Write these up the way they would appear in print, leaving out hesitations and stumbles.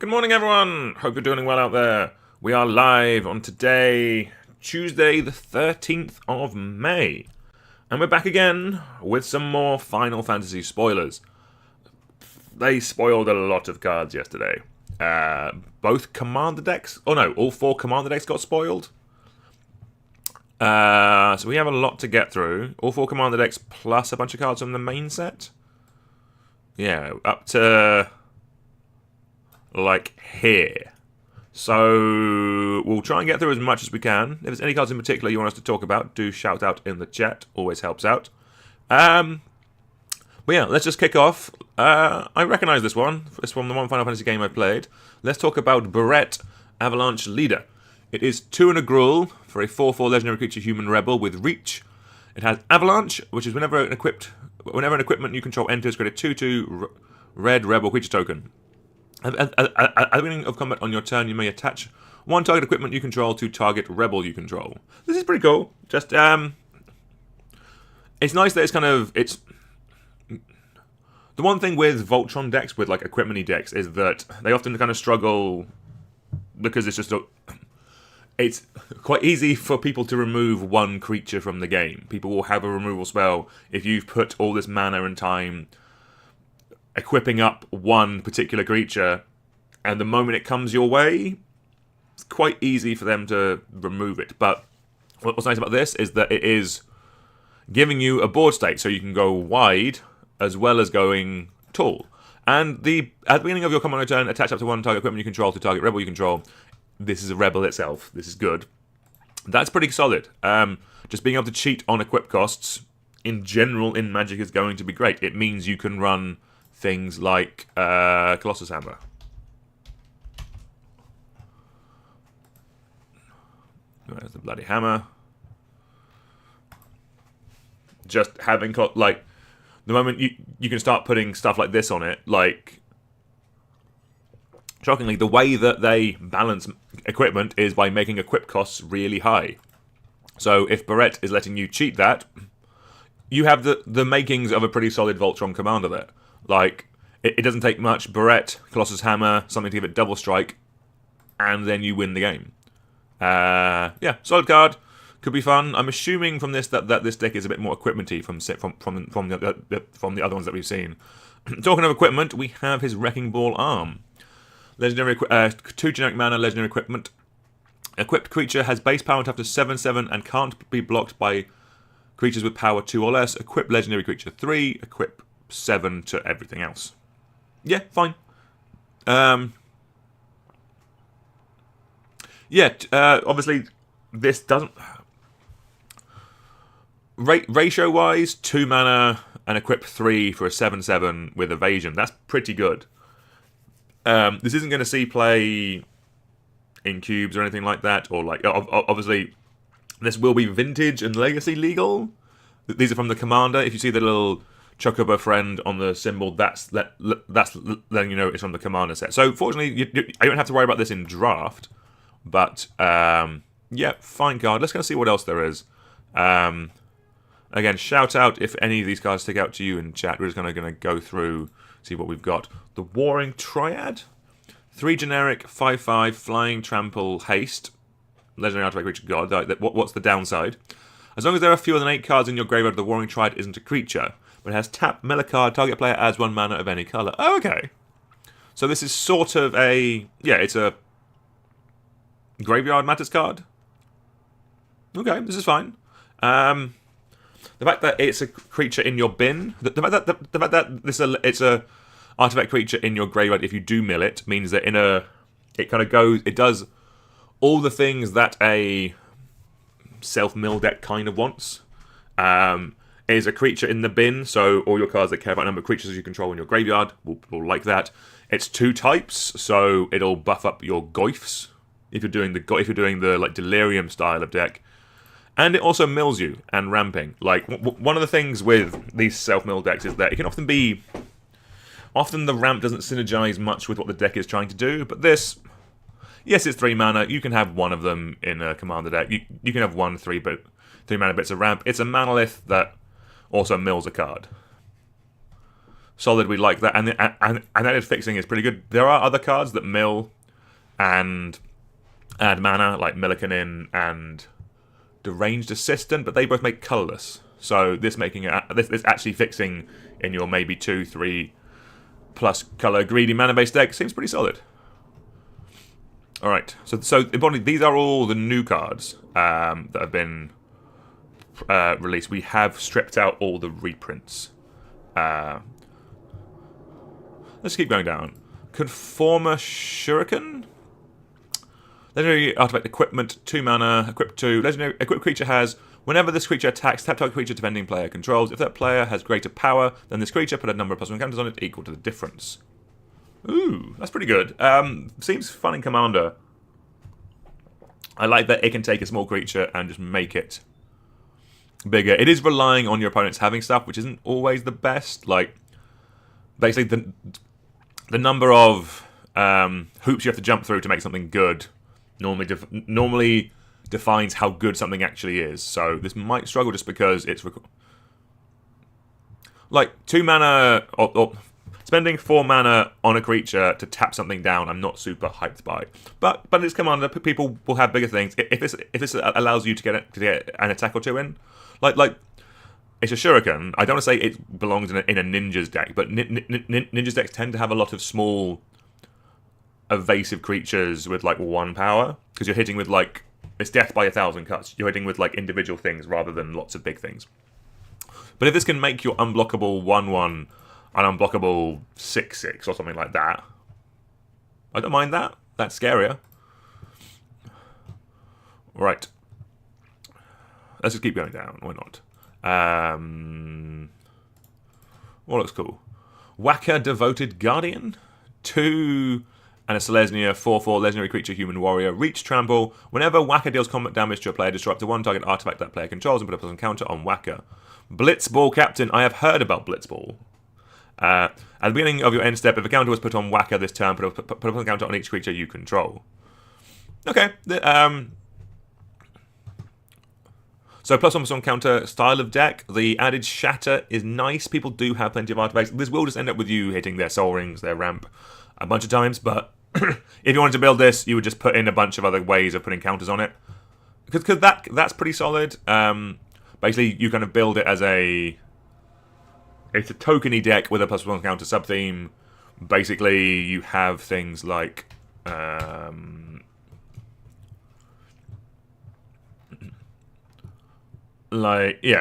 Good morning, everyone. Hope you're doing well out there. We are live on today, Tuesday, the 13th of May. And we're back again with some more Final Fantasy spoilers. They spoiled a lot of cards yesterday. Both Commander decks, all four Commander decks got spoiled. So we have a lot to get through. All four Commander decks plus a bunch of cards from the main set. Yeah, up to like here. So we'll try and get through as much as we can. If there's any cards in particular you want us to talk about, do shout out in the chat. Always helps out. But yeah, let's just kick off. I recognise this one. It's from the one Final Fantasy game I played. Let's talk about Barret, Avalanche Leader. It is 2 and a Gruul for a 4/4 legendary creature human rebel with reach. It has Avalanche, which is whenever an equipment you control enters, create a 2/2 red rebel creature token. At the beginning of combat on your turn, you may attach one target equipment you control to target rebel you control. This is pretty cool. Just it's nice that it's the one thing with Voltron decks, with like equipment-y decks, is that they often kind of struggle because it's quite easy for people to remove one creature from the game. People will have a removal spell if you've put all this mana and time equipping up one particular creature, and the moment it comes your way, it's quite easy for them to remove it. But what's nice about this is that it is giving you a board state, so you can go wide as well as going tall. And at the beginning of your commander turn, attach up to one target equipment you control to target rebel you control. This is a rebel itself. This is good. That's pretty solid. Just being able to cheat on equip costs in general in Magic is going to be great. It means you can run things like Colossus Hammer. There's the bloody hammer. Just having like the moment you can start putting stuff like this on it, like shockingly, the way that they balance equipment is by making equip costs really high. So if Barret is letting you cheat that, you have the makings of a pretty solid Voltron commander there. Like, it doesn't take much. Barret, Colossus Hammer, something to give it double strike, and then you win the game. Yeah, solid card. Could be fun. I'm assuming from this that this deck is a bit more equipment-y from the other ones that we've seen. Talking of equipment, we have his Wrecking Ball arm. Legendary, 2 generic mana, legendary equipment. Equipped creature has base power up to 7/7 and can't be blocked by creatures with power 2 or less. Equip legendary creature 3. Equip 7 to everything else. Yeah, fine. Obviously, this doesn't. Ratio-wise, 2 mana and equip 3 for a 7/7 with evasion. That's pretty good. This isn't going to see play in cubes or anything like that, or like obviously this will be vintage and legacy legal. These are from the commander. If you see the little Chocobo friend on the symbol, that's letting you know it's from the commander set. So fortunately, I don't have to worry about this in draft. But yeah, fine card. Let's go see what else there is. Again, shout out if any of these cards stick out to you in chat. We're just going to go through, see what we've got. The Warring Triad. 3 generic, 5/5, flying, trample, haste. Legendary artifact creature god. What's the downside? As long as there are fewer than 8 cards in your graveyard, the Warring Triad isn't a creature. But it has tap, mill a card, target player adds 1 mana of any colour. Oh, okay. So this is sort of a... Yeah, it's a Graveyard Matters card. Okay, this is fine. The fact that it's a creature in your bin, the fact that it's a artifact creature in your graveyard, if you do mill it, means that it does all the things that a self-mill deck kind of wants. Is a creature in the bin, so all your cards that care about number of creatures you control in your graveyard will like that. It's 2 types, so it'll buff up your Goyfs if you're doing the like Delirium style of deck. And it also mills you and ramping. Like, one of the things with these self-mill decks is that it can often the ramp doesn't synergize much with what the deck is trying to do, but this, yes, it's 3 mana. You can have one of them in a commander deck. You can have 3 mana bits of ramp. It's a manolith that also mills a card. solid. We like that, and that is fixing is pretty good. There are other cards that mill and add mana, like Millikanin and Deranged Assistant, but they both make colorless. So this making it this actually fixing in your maybe 2-3 plus color greedy mana based deck seems pretty solid. All right, so importantly, these are all the new cards that have been released. We have stripped out all the reprints. Let's keep going down. Conformer Shuriken. Legendary artifact equipment, 2 mana, equip 2. Legendary equipped creature has, whenever this creature attacks, tap target creature defending player controls. If that player has greater power than this creature, put a number of +1 counters on it equal to the difference. Ooh, that's pretty good. Seems fun in Commander. I like that it can take a small creature and just make it bigger. It is relying on your opponents having stuff, which isn't always the best. Like, basically, the number of hoops you have to jump through to make something good normally defines how good something actually is. So this might struggle just because it's like 2 mana or spending 4 mana on a creature to tap something down. I'm not super hyped by, but it's Commander. People will have bigger things if this allows you to get an attack or 2 in. Like it's a Shuriken. I don't want to say it belongs in a Ninja's deck, but Ninja's decks tend to have a lot of small evasive creatures with like 1 power, because you're hitting with like, it's death by 1,000 cuts. You're hitting with like individual things rather than lots of big things. But if this can make your unblockable 1/1 an unblockable 6/6 or something like that, I don't mind that. That's scarier. Right. Let's just keep going down. Why not? What looks cool? Waka Devoted Guardian. 2 and a Selesnya 4/4 legendary creature human warrior. Reach trample. Whenever Waka deals combat damage to a player, destroy up to 1 target artifact that player controls and put a +1 counter on Waka. Blitzball Captain. I have heard about Blitzball. At the beginning of your end step, if a counter was put on Waka this turn, put a counter on each creature you control. Okay. So +1/+1 counter style of deck. The added shatter is nice. People do have plenty of artifacts. This will just end up with you hitting their soul rings, their ramp, a bunch of times. But if you wanted to build this, you would just put in a bunch of other ways of putting counters on it. Because that's pretty solid. Basically, you kind of build it as it's a tokeny deck with a +1 counter sub-theme. Basically, you have things like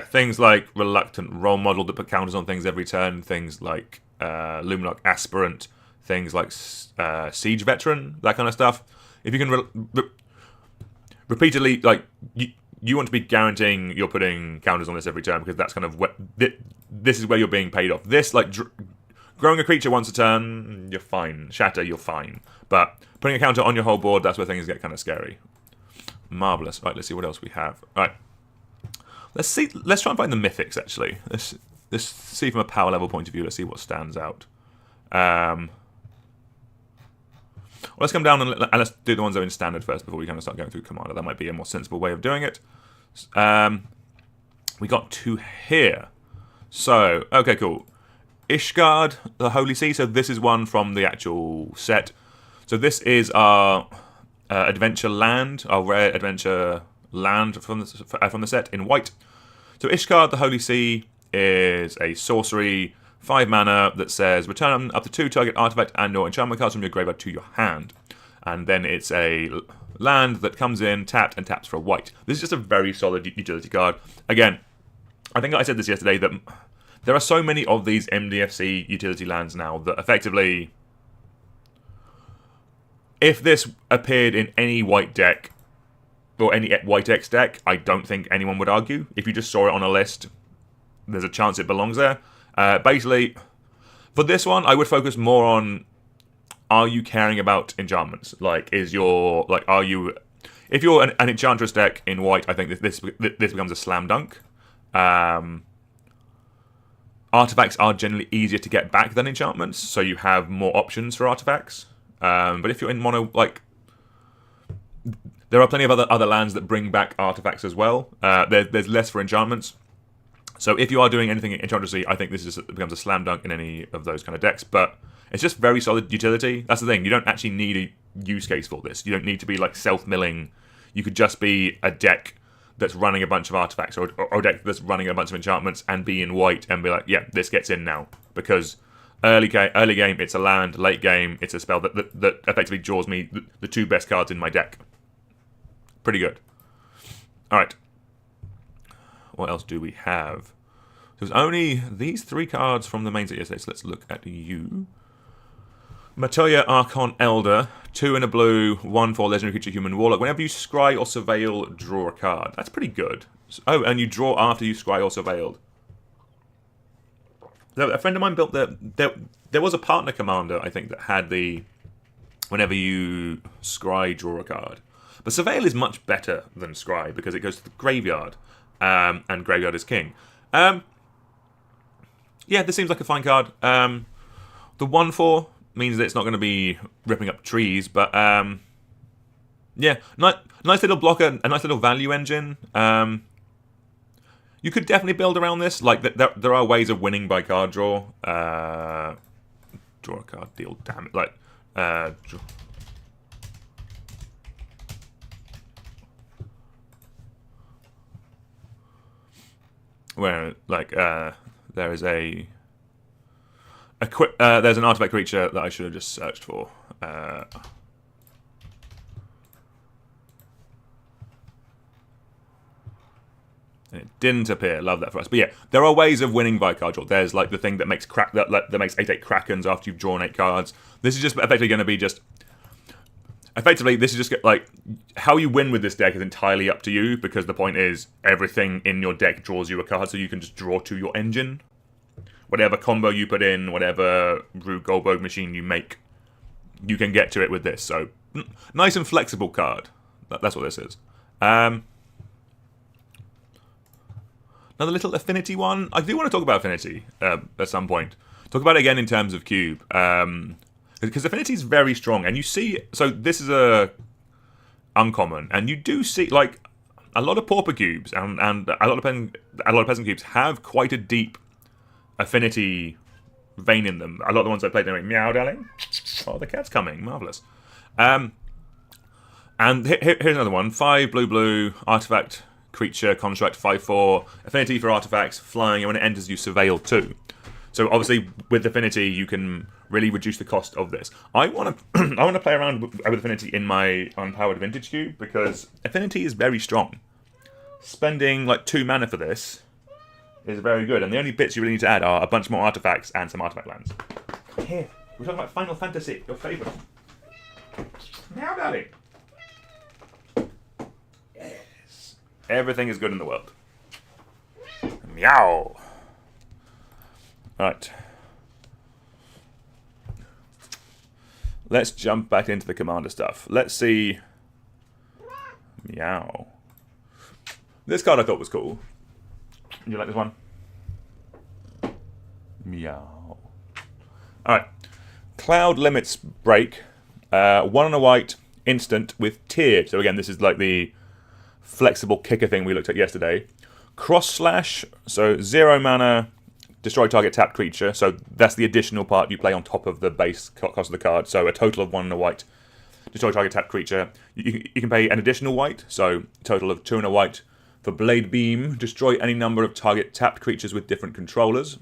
things like Reluctant Role Model that put counters on things every turn. Things like Luminarch Aspirant. Things like Siege Veteran, that kind of stuff. If you can repeatedly, like, you want to be guaranteeing you're putting counters on this every turn, because that's kind of this is where you're being paid off. This, like, growing a creature once a turn, you're fine. Shatter, you're fine. But putting a counter on your whole board, that's where things get kind of scary. Marvelous. Right, let's see what else we have. Right. Let's try and find the mythics, actually. Let's see from a power level point of view. Let's see what stands out. Well, let's come down and let's do the ones that are in standard first before we kind of start going through Commander. That might be a more sensible way of doing it. We got 2 here. So, okay, cool. Ishgard, the Holy See. So this is one from the actual set. So this is our adventure land, our rare adventure land from the set in white. So Ishgard, the Holy See, is a sorcery, 5 mana that says return up to 2 target artifact and/or enchantment cards from your graveyard to your hand. And then it's a land that comes in, tapped, and taps for a white. This is just a very solid utility card. Again, I think I said this yesterday, that there are so many of these MDFC utility lands now that effectively, if this appeared in any white deck, or any White X deck, I don't think anyone would argue. If you just saw it on a list, there's a chance it belongs there. Basically, for this one, I would focus more on, are you caring about enchantments? Like, if you're an Enchantress deck in white, I think this becomes a slam dunk. Artifacts are generally easier to get back than enchantments, so you have more options for artifacts. But if you're in mono, like, there are plenty of other lands that bring back artifacts as well. There's less for enchantments. So if you are doing anything in Enchantressy, I think becomes a slam dunk in any of those kind of decks. But it's just very solid utility. That's the thing. You don't actually need a use case for this. You don't need to be like self-milling. You could just be a deck that's running a bunch of artifacts, or a deck that's running a bunch of enchantments and be in white and be like, yeah, this gets in now. Because early game, it's a land. Late game, it's a spell that effectively draws me the 2 best cards in my deck. Pretty good. All right. What else do we have? There's only these 3 cards from the main set yesterday, so let's look at you. Matoya Archon Elder, 2 in a blue, 1/4 legendary creature, human warlock. Whenever you scry or surveil, draw a card. That's pretty good. Oh, and you draw after you scry or surveilled. A friend of mine built there was a partner commander, I think, that had the whenever you scry, draw a card. But surveil is much better than scry because it goes to the graveyard, and graveyard is king. Yeah, this seems like a fine card. The 1/4 means that it's not going to be ripping up trees, but yeah, nice little blocker, a nice little value engine. You could definitely build around this. Like there are ways of winning by card draw. Draw a card, deal damage. Like where like there is there's an artifact creature that I should have just searched for. And it didn't appear. Love that for us. But yeah, there are ways of winning by card draw. There's like the thing that makes that makes 8/8 Krakens after you've drawn 8 cards. This is just effectively going to be just. Effectively, this is just like how you win with this deck is entirely up to you, because the point is everything in your deck draws you a card, so you can just draw to your engine. Whatever combo you put in, whatever Rube Goldberg machine you make, you can get to it with this. So, nice and flexible card. That's what this is. Another little affinity one. I do want to talk about affinity at some point. Talk about it again in terms of cube. Because affinity is very strong. And you see... So, this is a uncommon. And you do see, like, a lot of pauper cubes and a lot of peasant cubes have quite a deep affinity vein in them. A lot of the ones I played, they're like, meow, darling. Oh, the cat's coming. Marvellous. And here's another one. 5 blue, artifact, creature, construct, 5/4. Affinity for artifacts, flying, and when it enters, you surveil 2. So obviously, with affinity, you can really reduce the cost of this. I want to play around with affinity in my unpowered vintage cube, because affinity is very strong. Spending like 2 mana for this is very good, and the only bits you really need to add are a bunch more artifacts and some artifact lands. Here, we're talking about Final Fantasy, your favourite. Meow, darling. Yes. Everything is good in the world. Meow. Right. Let's jump back into the commander stuff. Let's see. Meow. This card I thought was cool. Do you like this one? Meow. Alright. Cloud Limits Break. 1 and a white, instant with tiered. So again, this is like the flexible kicker thing we looked at yesterday. Cross Slash. So 0 mana, destroy target tapped creature. So that's the additional part you play on top of the base cost of the card. So a total of 1 and a white, destroy target tapped creature. You can pay an additional white. So total of 2 and a white. For Blade Beam, destroy any number of target tapped creatures with different controllers.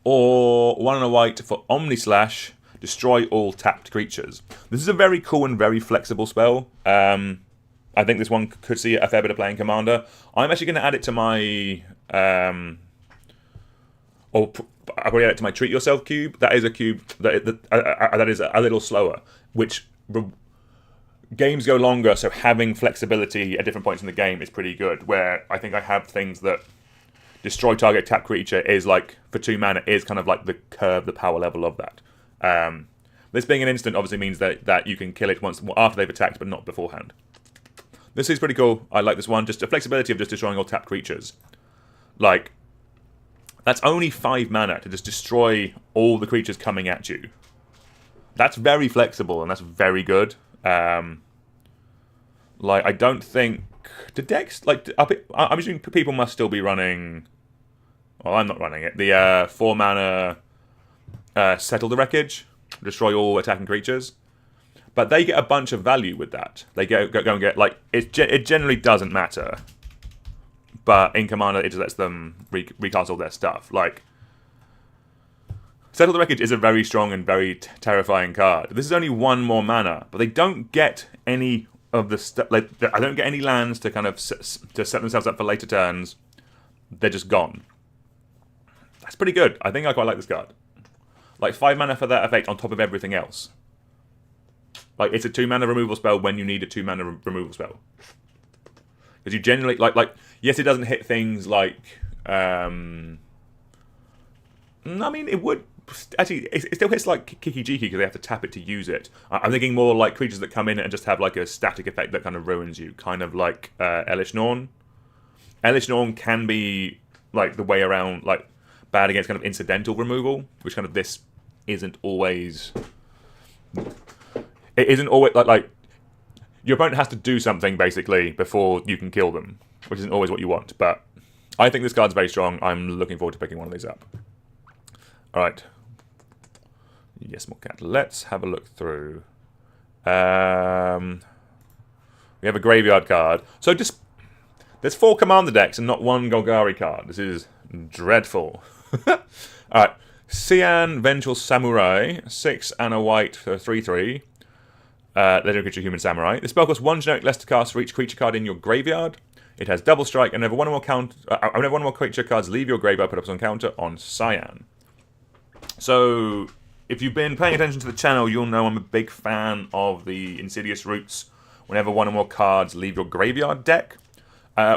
Or 1 and a white for Omni Slash, destroy all tapped creatures. This is a very cool and very flexible spell. I think this one could see a fair bit of play in Commander. I'm actually going to add it to my... I'll probably add it to my Treat Yourself cube. That is a cube that is a little slower, which... Games go longer, so having flexibility at different points in the game is pretty good. Where I think I have things that destroy target tap creature is like, for 2 mana, is kind of like the curve, the power level of that. This being an instant obviously means that you can kill it once after they've attacked, but not beforehand. This is pretty cool. I like this one. Just the flexibility of just destroying all tapped creatures. Like, that's only 5 mana to just destroy all the creatures coming at you. That's very flexible, and that's very good. Like, I don't think... The decks... Like, I'm assuming people must still be running Well, I'm not running it. The 4 mana Settle the Wreckage, destroy all attacking creatures. But they get a bunch of value with that. They go and get, like, it generally doesn't matter. But in Commander, it just lets them recast all their stuff. Like, Settle the Wreckage is a very strong and very terrifying card. This is only 1 more mana, but they don't get any of the stuff. Like, I don't get any lands to kind of to set themselves up for later turns. They're just gone. That's pretty good. I think I quite like this card. Like, 5 mana for that effect on top of everything else. Like, it's a 2 mana removal spell when you need a 2 mana removal spell. Because you generally, like, yes, it doesn't hit things like, I mean, it would, actually, it still hits like Kiki-Jiki because they have to tap it to use it. I'm thinking more like creatures that come in and just have like a static effect that kind of ruins you. Kind of like Elesh Norn. Elesh Norn can be like the way around, like, bad against kind of incidental removal, which kind of this isn't always. It isn't always like your opponent has to do something basically before you can kill them, which isn't always what you want. But I think this card's very strong. I'm looking forward to picking one of these up. All right. Yes, more cat. Let's have a look through. We have a graveyard card. So just there's 4 commander decks and not 1 Golgari card. This is dreadful. All right. Cyan Vengeful Samurai, 6 and a white for 3/3. Legendary creature, human samurai. This spell costs 1 generic less to cast for each creature card in your graveyard. It has double strike, and whenever one or more creature cards leave your graveyard, put up on counter on Cyan. So, if you've been paying attention to the channel, you'll know I'm a big fan of the Insidious Roots. Whenever 1 or more cards leave your graveyard deck,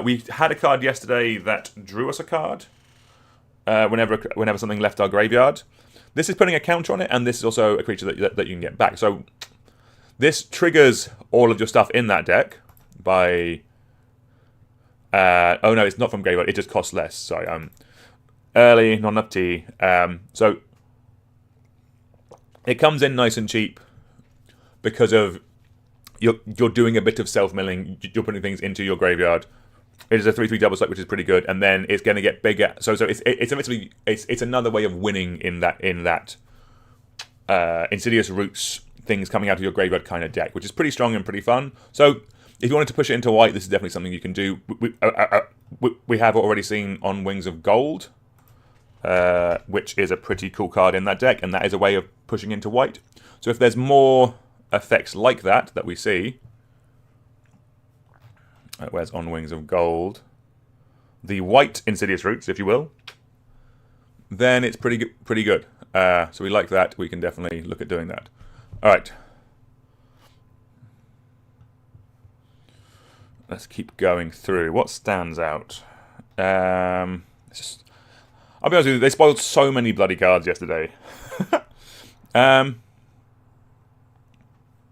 we had a card yesterday that drew us a card. Whenever something left our graveyard, this is putting a counter on it, and this is also a creature that you can get back. So. This triggers all of your stuff in that deck by... oh no, it's not from graveyard, it just costs less. Sorry, early, not enough tea. So, it comes in nice and cheap because of... You're doing a bit of self-milling, you're putting things into your graveyard. It is a 3/3 double strike, which is pretty good, and then it's going to get bigger. So it's another way of winning in that Insidious Roots things coming out of your graveyard kind of deck, which is pretty strong and pretty fun. So if you wanted to push it into white, this is definitely something you can do. We have already seen on Wings of Gold, which is a pretty cool card in that deck, and that is a way of pushing into white. So if there's more effects like that we see, where's on Wings of Gold? The white Insidious Roots, if you will, then it's pretty good. So we like that. We can definitely look at doing that. All right. Let's keep going through. What stands out? I'll be honest with you, they spoiled so many bloody cards yesterday. All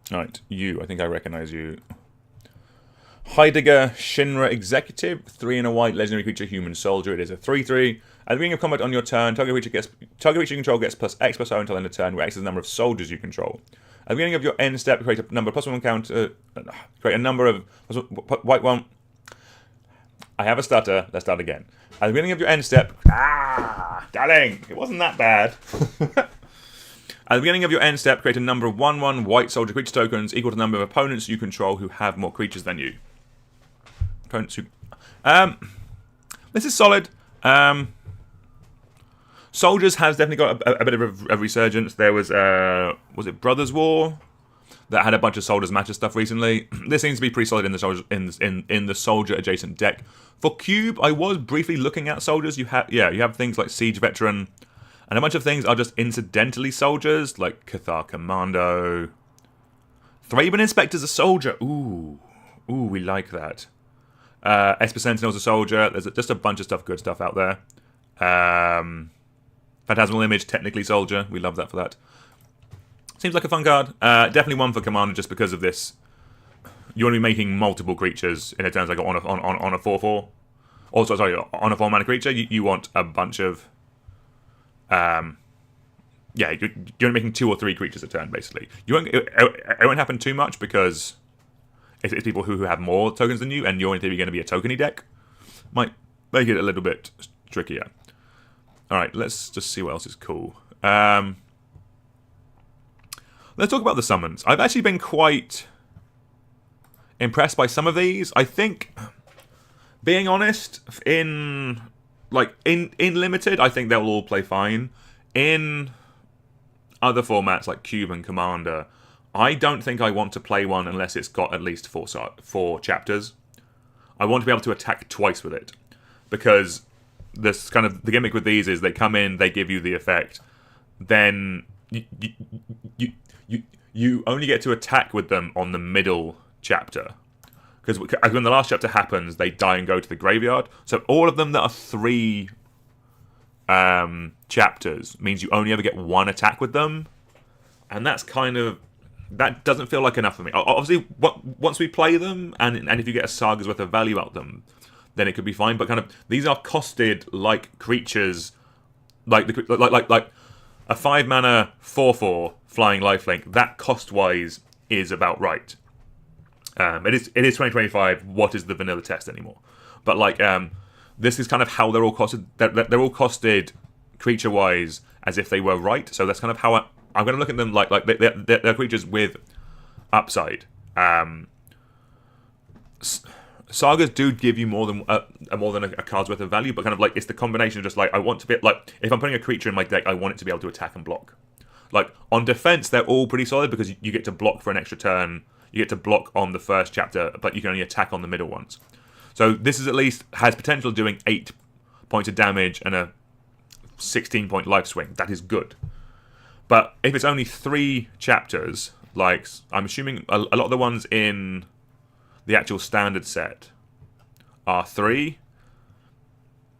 right, you. I think I recognize you. Heidegger Shinra Executive, 3 and a white, legendary creature, human soldier. It is a 3/3. At the beginning of combat on your turn, target creature you control gets +X/+O until end of turn, where X is the number of soldiers you control. At the beginning of your end step, create a number of +1 counter. Create a number of white one. I have a stutter. Let's start again. At the beginning of your end step, darling, it wasn't that bad. At the beginning of your end step, create a number of 1/1 white soldier creature tokens equal to the number of opponents you control who have more creatures than you. Opponents who. This is solid. Soldiers has definitely got a bit of a resurgence. There was it Brothers War that had a bunch of Soldiers Matter stuff recently. This seems to be pretty solid in the soldier in the soldier adjacent deck. For Cube, I was briefly looking at soldiers. You have things like Siege Veteran, and a bunch of things are just incidentally soldiers, like Cathar Commando. Thraben Inspector's a soldier. Ooh, we like that. Esper Sentinel's a soldier. There's just a bunch of good stuff out there. Phantasmal Image, technically soldier. We love that for that. Seems like a fun card. Definitely one for Commander just because of this. You want to be making multiple creatures in a turn like on a 4/4. Also, sorry, on a 4-mana creature, you want a bunch of... you're making 2 or 3 creatures a turn, basically. It won't happen too much because it's people who have more tokens than you, and you're in theory going to be a tokeny deck. Might make it a little bit trickier. All right, let's just see what else is cool. Let's talk about the summons. I've actually been quite impressed by some of these. I think, being honest, in limited, I think they'll all play fine. In other formats like Cube and Commander, I don't think I want to play one unless it's got at least four chapters. I want to be able to attack twice with it, because this kind of the gimmick with these is they come in, they give you the effect, then you only get to attack with them on the middle chapter, because when the last chapter happens, they die and go to the graveyard. So all of them that are 3 chapters means you only ever get 1 attack with them, and that doesn't feel like enough for me. Obviously, once we play them, and if you get a Saga's worth of value out of them, then it could be fine. But kind of these are costed like creatures, like a 5-mana 4/4 flying lifelink. That cost-wise is about right. It is 2025. What is the vanilla test anymore? But this is kind of how they're all costed. They're all costed creature-wise as if they were right. So that's kind of how I'm going to look at them like they're creatures with upside. Sagas do give you more than a card's worth of value, but kind of like it's the combination of just like I want to be like if I'm putting a creature in my deck, I want it to be able to attack and block. Like on defense, they're all pretty solid because you get to block for an extra turn. You get to block on the first chapter, but you can only attack on the middle ones. So this is at least has potential of doing 8 points of damage and a 16-point life swing. That is good. But if it's only 3 chapters, like I'm assuming a lot of the ones in the actual standard set are 3.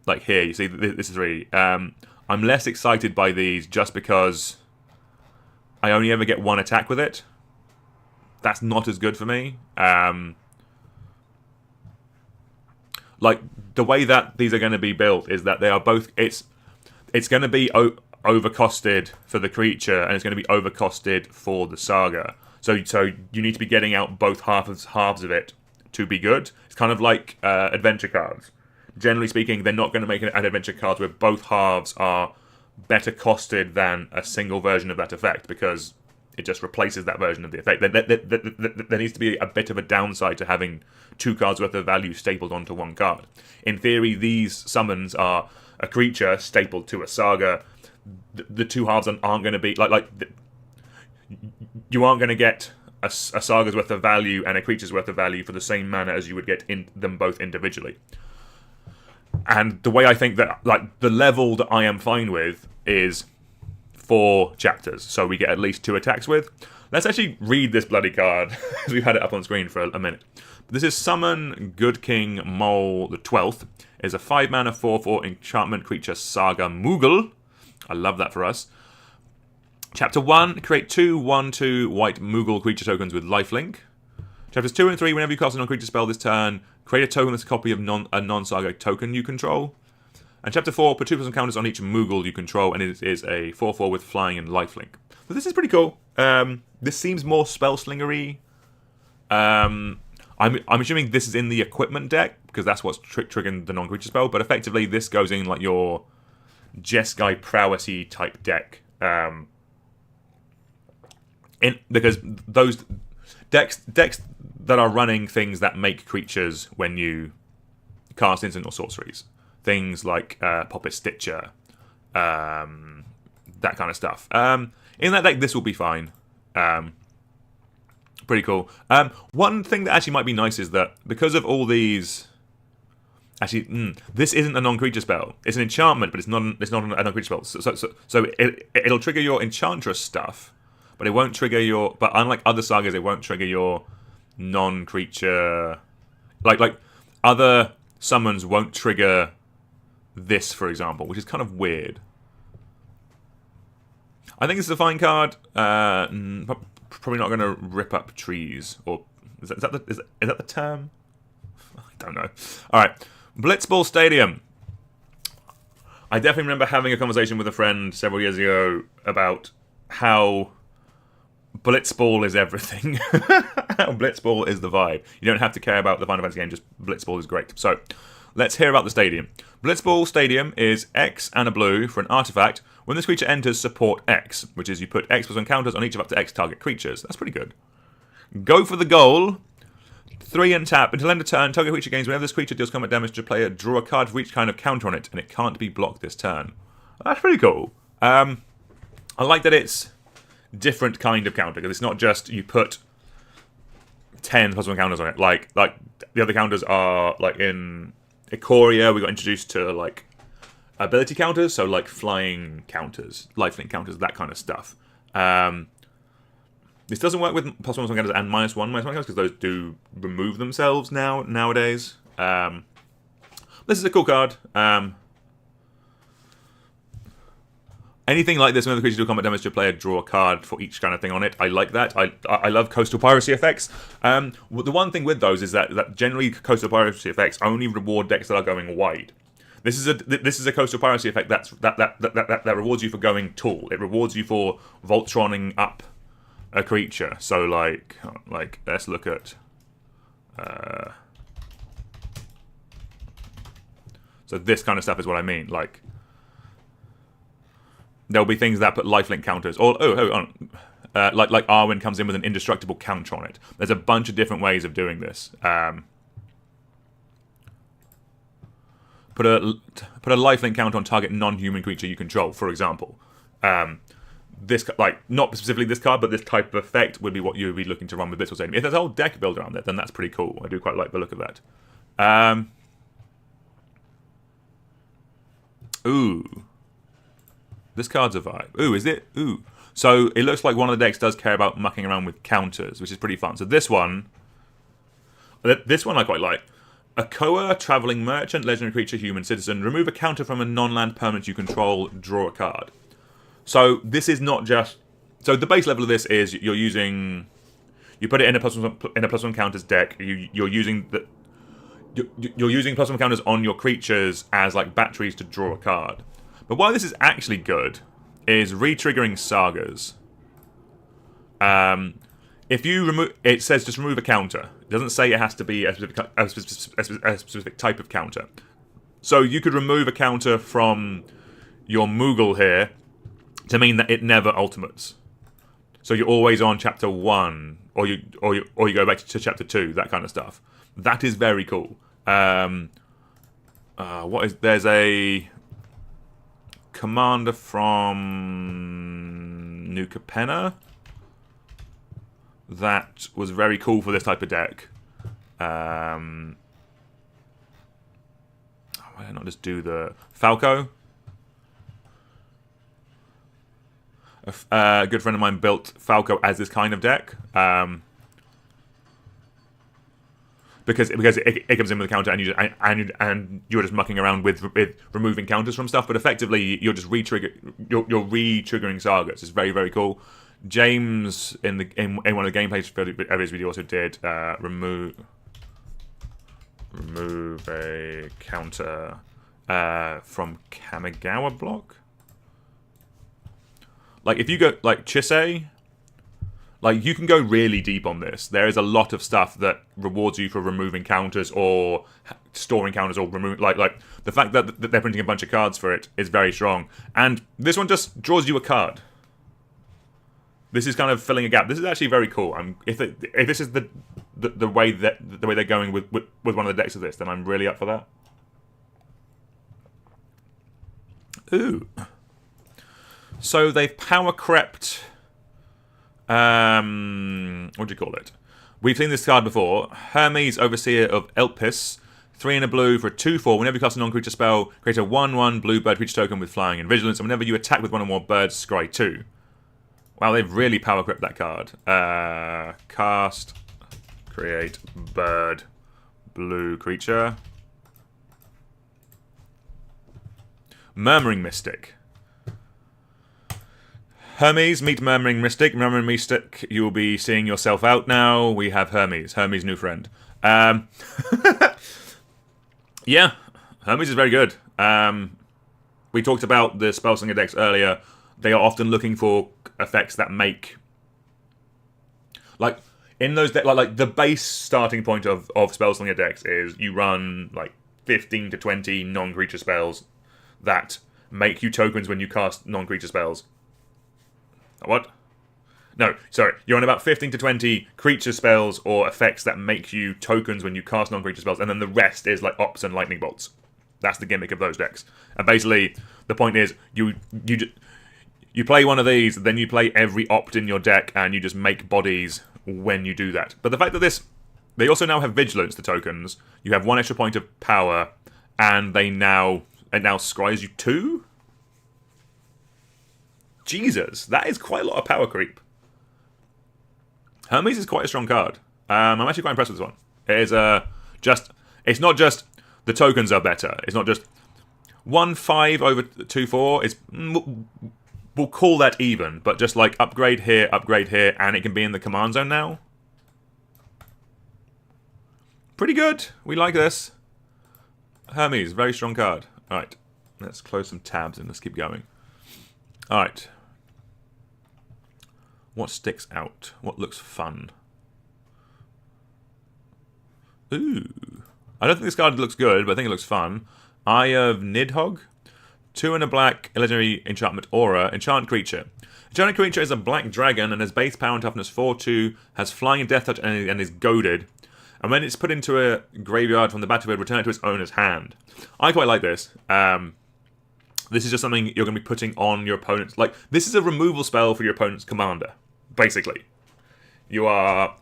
Like here, you see, this is 3. I'm less excited by these just because I only ever get 1 attack with it. That's not as good for me. Like the way that these are going to be built is that they are both. It's going to be overcosted for the creature, and it's going to be overcosted for the saga. So you need to be getting out both halves of it to be good. It's kind of like adventure cards. Generally speaking, they're not going to make an adventure cards where both halves are better costed than a single version of that effect, because it just replaces that version of the effect. There needs to be a bit of a downside to having 2 cards worth of value stapled onto 1 card. In theory, these summons are a creature stapled to a saga. The 2 halves aren't going to be you aren't going to get a saga's worth of value and a creature's worth of value for the same mana as you would get in them both individually. And the way I think that the level that I am fine with is 4 chapters, so we get at least 2 attacks with. Let's actually read this bloody card, because we've had it up on screen for a minute. This is Summon Good King Mole the 12th. It is a 5-mana 4/4 enchantment creature Saga Moogle. I love that for us. Chapter 1, create 2 1/2 white Moogle creature tokens with lifelink. Chapters 2 and 3, whenever you cast a non-creature spell this turn, create a token that's a copy of a non-saga token you control. And Chapter 4, put 2+ counters on each Moogle you control, and it is a 4/4 with flying and lifelink. So this is pretty cool. This seems more spell-slingery. I'm assuming this is in the equipment deck, because that's what's triggering the non-creature spell, but effectively this goes in like your Jeskai Prowessy type deck. Because those decks that are running things that make creatures when you cast instant or sorceries. Things like Poppet Stitcher, that kind of stuff. In that deck, this will be fine. Pretty cool. One thing that actually might be nice is that because of all these... Actually, this isn't a non-creature spell. It's an enchantment, but it's not a non-creature spell. So it'll trigger your Enchantress stuff, but it won't trigger your... But unlike other sagas, it won't trigger your non-creature... Like other summons won't trigger this, for example, which is kind of weird. I think this is a fine card. Probably not going to rip up trees. Or is that the term? I don't know. All right. Blitzball Stadium. I definitely remember having a conversation with a friend several years ago about how Blitzball is everything. How Blitzball is the vibe. You don't have to care about the Final Fantasy game, just Blitzball is great. So, Let's hear about the stadium. Blitzball Stadium is X and a blue for an artifact. When this creature enters, support X, which is you put X+1 counters on each of up to X target creatures. That's pretty good. Go for the goal. 3 and tap. Until end of turn, target creature gains whenever this creature deals combat damage to a player, draw a card for each kind of counter on it, and it can't be blocked this turn. That's pretty cool. I like that it's different kind of counter, because it's not just you put 10+1 counters on it. Like the other counters are, like in Ikoria, we got introduced to, like, ability counters, so like flying counters, lifelink counters, that kind of stuff. This doesn't work with +1 counters and -1 counters, because those do remove themselves nowadays. This is a cool card. Anything like this, whenever the creature deals combat damage to a player, draw a card for each kind of thing on it. I like that. I love coastal piracy effects. The one thing with those is that generally coastal piracy effects only reward decks that are going wide. This is a coastal piracy effect that rewards you for going tall. It rewards you for Voltroning up a creature. So like let's look at. So this kind of stuff is what I mean. Like, there'll be things that put lifelink counters. Like Arwen comes in with an indestructible counter on it. There's a bunch of different ways of doing this. Put a lifelink counter on target non-human creature you control, for example. This, like, not specifically this card, but this type of effect would be what you would be looking to run with Blitzball Stadium. If there's a whole deck built around it, then that's pretty cool. I do quite like the look of that. Ooh. This card's a vibe. Ooh, is it? Ooh. So it looks like one of the decks does care about mucking around with counters, which is pretty fun. So this one I quite like. Akoa, Traveling Merchant, Legendary Creature, Human Citizen. Remove a counter from a non-land permanent you control, draw a card. So this is not just... So the base level of this is you're using... You put it in a +1 counters deck. You're using +1 counters on your creatures as like batteries to draw a card. But why this is actually good is re-triggering sagas. If you remove, it says just remove a counter. It doesn't say it has to be a specific type of counter. So you could remove a counter from your Moogle here to mean that it never ultimates. So you're always on chapter 1, or you go back to chapter 2, that kind of stuff. That is very cool. There's a commander from New Capenna that was very cool for this type of deck. Why not just do the Falco? A good friend of mine built Falco as this kind of deck. Because it comes in with a counter and you're just mucking around with removing counters from stuff, but effectively you're just you're re-triggering sagas. It's very, very cool. James in one of the gameplays of his video also did remove a counter from Kamigawa block. Like if you go like Chisei, like you can go really deep on this. There is a lot of stuff that rewards you for removing counters or storing counters or removing like the fact that they're printing a bunch of cards for it is very strong. And this one just draws you a card. This is kind of filling a gap. This is actually very cool. If this is the way they're going with one of the decks of this, then I'm really up for that. Ooh. So they've power crept. What do you call it? We've seen this card before. Hermes, Overseer of Elpis. 3 and a blue for a 2/4. Whenever you cast a non-creature spell, create a 1/1 blue bird creature token with flying and vigilance. And whenever you attack with one or more birds, scry 2. Wow, they've really power crept that card. Cast, create bird, blue creature. Murmuring Mystic. Hermes, meet Murmuring Mystic. Murmuring Mystic, you will be seeing yourself out now. We have Hermes. Hermes' new friend. Yeah, Hermes is very good. We talked about the Spellslinger decks earlier. They are often looking for effects that make... Like, in those decks, like the base starting point of Spellslinger decks is you run, like, 15 to 20 non-creature spells that make you tokens when you cast non-creature spells. What? No, sorry. You're on about 15 to 20 creature spells or effects that make you tokens when you cast non-creature spells, and then the rest is like ops and lightning bolts. That's the gimmick of those decks. And basically, the point is, you play one of these, then you play every opt in your deck, and you just make bodies when you do that. But the fact that they also now have Vigilance, the tokens. You have 1 extra point of power, and it now scries you 2? Jesus, that is quite a lot of power creep. Hermes is quite a strong card. I'm actually quite impressed with this one. It is it's not just the tokens are better. It's not just 1/5 over 2/4. We'll call that even, but just like upgrade here, and it can be in the command zone now. Pretty good. We like this. Hermes, very strong card. Alright, let's close some tabs and let's keep going. Alright. What sticks out? What looks fun? Ooh. I don't think this card looks good, but I think it looks fun. Eye of Nidhogg. 2 and a black, legendary enchantment aura. Enchant creature. Enchanted creature is a black dragon and has base power and toughness 4/2, has flying and death touch, and is goaded. And when it's put into a graveyard from the battlefield, return it to its owner's hand. I quite like this. This is just something you're going to be putting on your opponent's... Like, this is a removal spell for your opponent's commander, basically. You are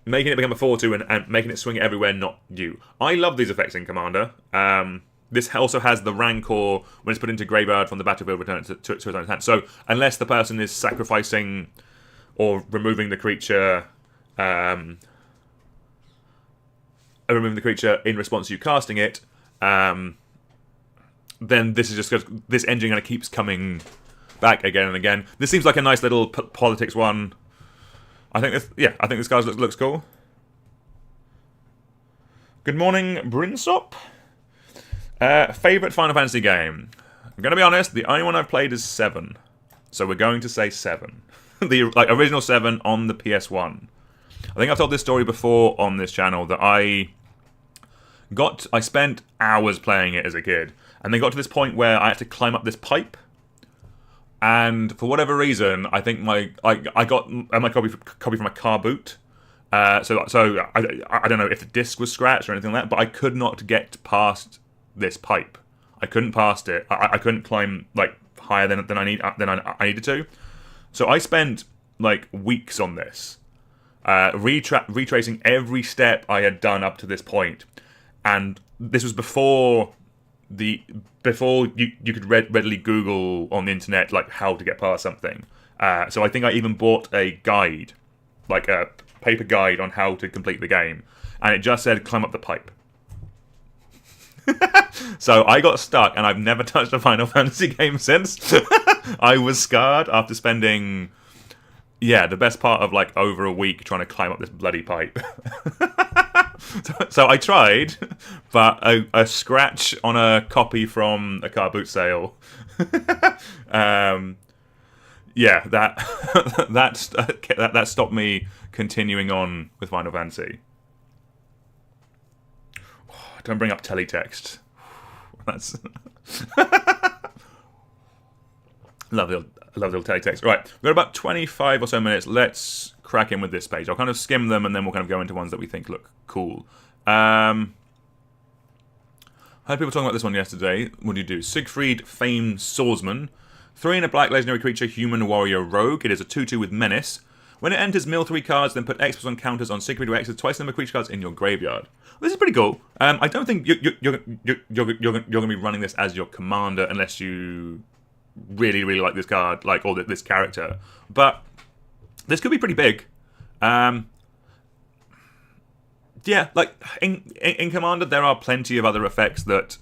making it become a 4/2 and making it swing everywhere, not you. I love these effects in Commander. This also has the Rancor, when it's put into graveyard from the battlefield, return it to its owner's hand. So, unless the person is sacrificing or removing the creature... removing the creature in response to you casting it, then this is just because this engine kind of keeps coming back again and again. This seems like a nice little politics one. I think this card looks cool. Good morning, Brinsop. Favorite Final Fantasy game? I'm gonna be honest. The only one I've played is 7, so we're going to say 7. The original 7 on the PS1. I think I've told this story before on this channel that I spent hours playing it as a kid, and then got to this point where I had to climb up this pipe, and for whatever reason, I think I got my copy from a car boot. So I don't know if the disc was scratched or anything like that, but I could not get past this pipe. I couldn't past it. I couldn't climb like higher than I needed to. So I spent like weeks on this. Retracing every step I had done up to this point, and this was before you could readily Google on the internet like how to get past something. So I think I even bought a guide, like a paper guide on how to complete the game, and it just said climb up the pipe. So I got stuck, and I've never touched a Final Fantasy game since. I was scarred after spending... Yeah, the best part of like over a week trying to climb up this bloody pipe. So I tried, but a scratch on a copy from a car boot sale. Yeah, that stopped me continuing on with Final Fantasy. Don't bring up teletext. That's lovely little teletext. Right, we've got about 25 or so minutes. Let's crack in with this page. I'll kind of skim them, and then we'll kind of go into ones that we think look cool. I heard people talking about this one yesterday. What do you do? Siegfried, famed swordsman. 3 and a black legendary creature, human warrior rogue. It is a 2/2 with menace. When it enters, mill 3 cards, then put X on counters on Siegfried, who X twice the number of creature cards in your graveyard. This is pretty cool. I don't think you're going to be running this as your commander unless you really like this card, like or this character. But this could be pretty big. Yeah, like in Commander, there are plenty of other effects that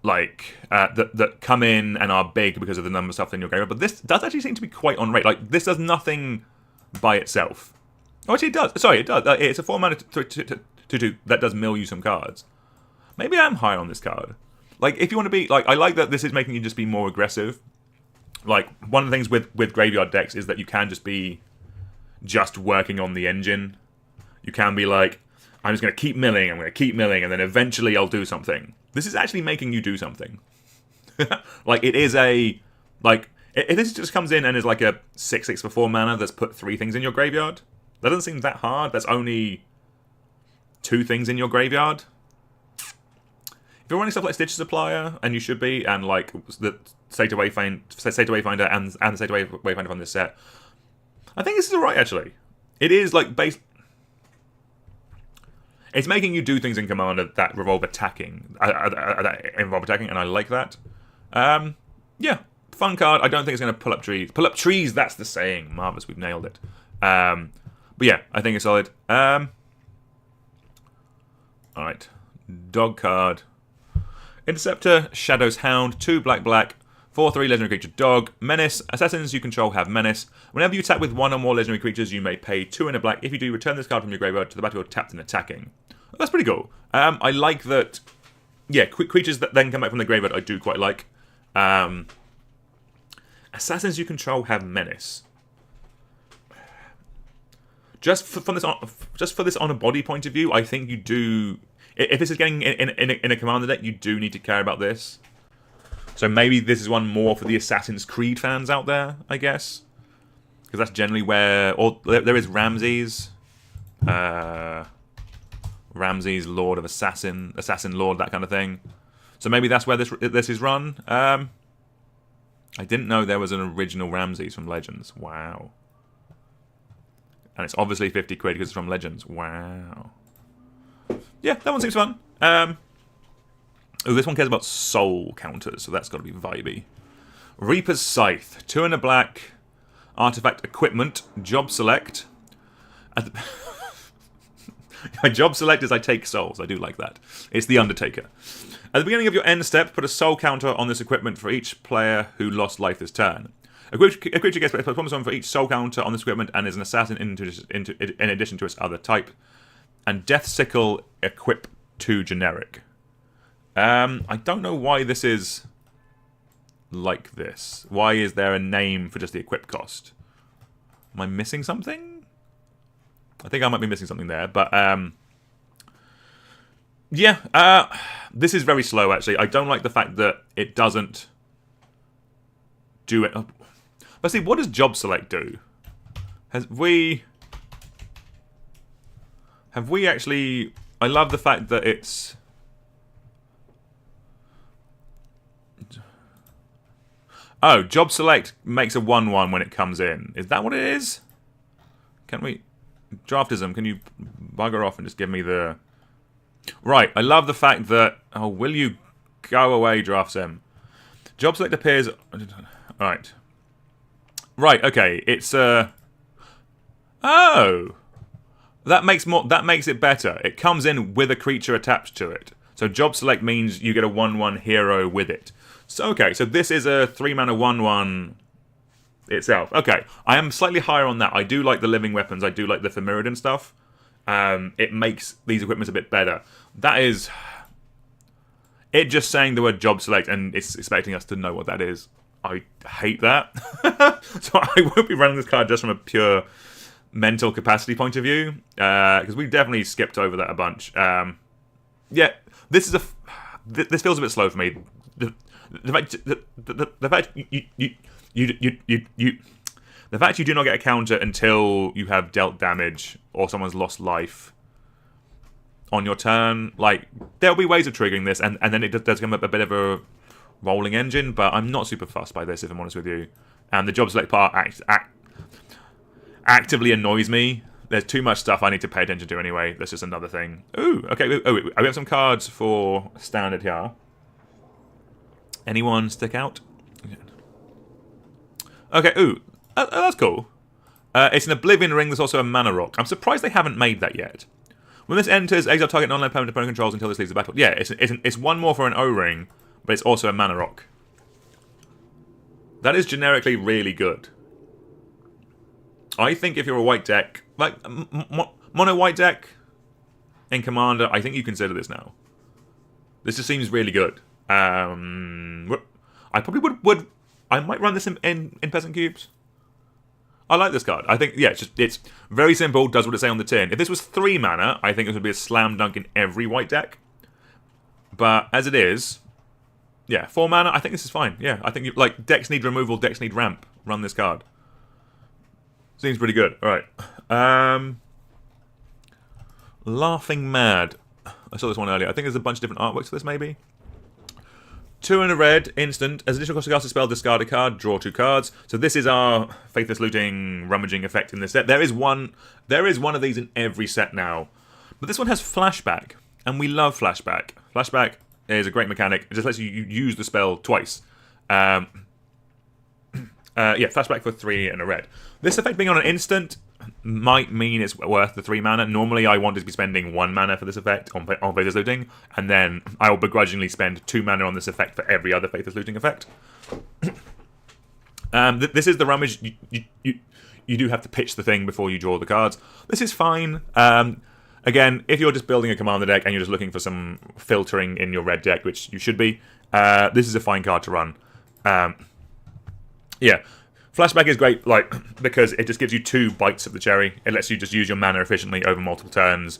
that come in and are big because of the number of stuff in your graveyard. But this does actually seem to be quite on rate. Like this does nothing by itself. Oh, actually, it does. Sorry, it does. It's a 4 mana to that does mill you some cards. Maybe I'm high on this card. Like, if you want to be like, I like that this is making you just be more aggressive. Like one of the things with graveyard decks is that you can just be working on the engine. You can be like, I'm just going to keep milling, I'm going to keep milling, and then eventually I'll do something. This is actually making you do something. Like, it is a... Like, if this just comes in and is like a 6/6 for 4 mana that's put 3 things in your graveyard, that doesn't seem that hard. That's only 2 things in your graveyard. If you're running stuff like Stitcher Supplier, and you should be, and like the State Away Finder and the State Away Wayfinder from this set, I think this is alright, actually. It is like it's making you do things in Commander that involve attacking, and I like that. Yeah, fun card. I don't think it's going to pull up trees. Pull up trees, that's the saying. Marvellous, we've nailed it. But yeah, I think it's solid. Alright. Dog card. Interceptor, Shadow's Hound, 2 black, 4/3 legendary creature dog, menace. Assassins you control have menace. Whenever you attack with 1 or more legendary creatures, you may pay 2 in a black. If you do, return this card from your graveyard to the battlefield tapped and attacking. That's pretty cool. I like that. Yeah, creatures that then come back from the graveyard I do quite like. Assassins you control have menace. Just for this on a body point of view, I think you do. If this is getting in a commander deck, you do need to care about this. So maybe this is one more for the Assassin's Creed fans out there, I guess, because that's generally where. Or there is Ramses, Ramses, Lord of Assassin Lord, that kind of thing. So maybe that's where this is run. I didn't know there was an original Ramses from Legends. Wow. And it's obviously 50 quid because it's from Legends. Wow. Yeah, that one seems fun. Oh, this one cares about soul counters, so that's got to be vibey. Reaper's Scythe. 2 in a black. Artifact equipment. Job select. My job select is I take souls. I do like that. It's the Undertaker. At the beginning of your end step, put a soul counter on this equipment for each player who lost life this turn. A creature gets plus +1 for each soul counter on this equipment and is an assassin in addition to its other type. And Death Sickle equip 2 generic. I don't know why this is like this. Why is there a name for just the equip cost? Am I missing something? I think I might be missing something there, but yeah, this is very slow actually. I don't like the fact that it doesn't do it. But see, what does Job Select do? Have we actually... I love the fact that it's... Oh, Job Select makes a 1/1 when it comes in. Is that what it is? Can we... Draftism, can you bugger off and just give me the... Right, I love the fact that... Oh, will you go away, Draftism? Job Select appears... Alright. Right, okay, it's Oh! That makes it better. It comes in with a creature attached to it. So Job Select means you get a 1/1 hero with it. So okay, so this is a 3-mana 1/1 itself. Okay, I am slightly higher on that. I do like the living weapons. I do like the Famiridon stuff. It makes these equipments a bit better. That is... It just saying the word Job Select and it's expecting us to know what that is. I hate that. So I won't be running this card just from a pure mental capacity point of view, because we definitely skipped over that a bunch. Yeah, this is this feels a bit slow for me. The fact you do not get a counter until you have dealt damage or someone's lost life on your turn, like there'll be ways of triggering this, and then it does come up a bit of a rolling engine, but I'm not super fussed by this if I'm honest with you. And the Job Select part actively annoys me. There's too much stuff I need to pay attention to anyway. That's just another thing. Ooh, okay. Oh, we have some cards for standard here. Anyone stick out? Okay, ooh. That's cool. It's an Oblivion Ring. There's also a Mana Rock. I'm surprised they haven't made that yet. When this enters, exile target non-land permanent opponent controls until this leaves the battle. Yeah, it's one more for an O-Ring, but it's also a Mana Rock. That is generically really good. I think if you're a white deck, like mono white deck in Commander, I think you consider this now. This just seems really good. I probably would I might run this in Peasant Cubes. I like this card. I think, yeah, it's very simple, does what it say on the tin. If this was 3 mana, I think it would be a slam dunk in every white deck. But as it is, yeah, 4 mana, I think this is fine. Yeah, I think, like, decks need removal, decks need ramp. Run this card. Seems pretty good. Alright. Laughing Mad. I saw this one earlier. I think there's a bunch of different artworks for this, maybe. 2 and a red, instant. As additional cost to cast a spell, discard a card, draw 2 cards. So this is our Faithless Looting, Rummaging effect in this set. There is one of these in every set now. But this one has Flashback, and we love Flashback. Flashback is a great mechanic. It just lets you use the spell twice. Yeah, Flashback for 3 and a red. This effect being on an instant might mean it's worth the 3 mana. Normally, I want to be spending 1 mana for this effect on Faithless Looting, and then I will begrudgingly spend 2 mana on this effect for every other Faithless Looting effect. This is the rummage. You do have to pitch the thing before you draw the cards. This is fine. Again, if you're just building a commander deck and you're just looking for some filtering in your red deck, which you should be, this is a fine card to run. Yeah. Flashback is great, like, because it just gives you 2 bites of the cherry. It lets you just use your mana efficiently over multiple turns.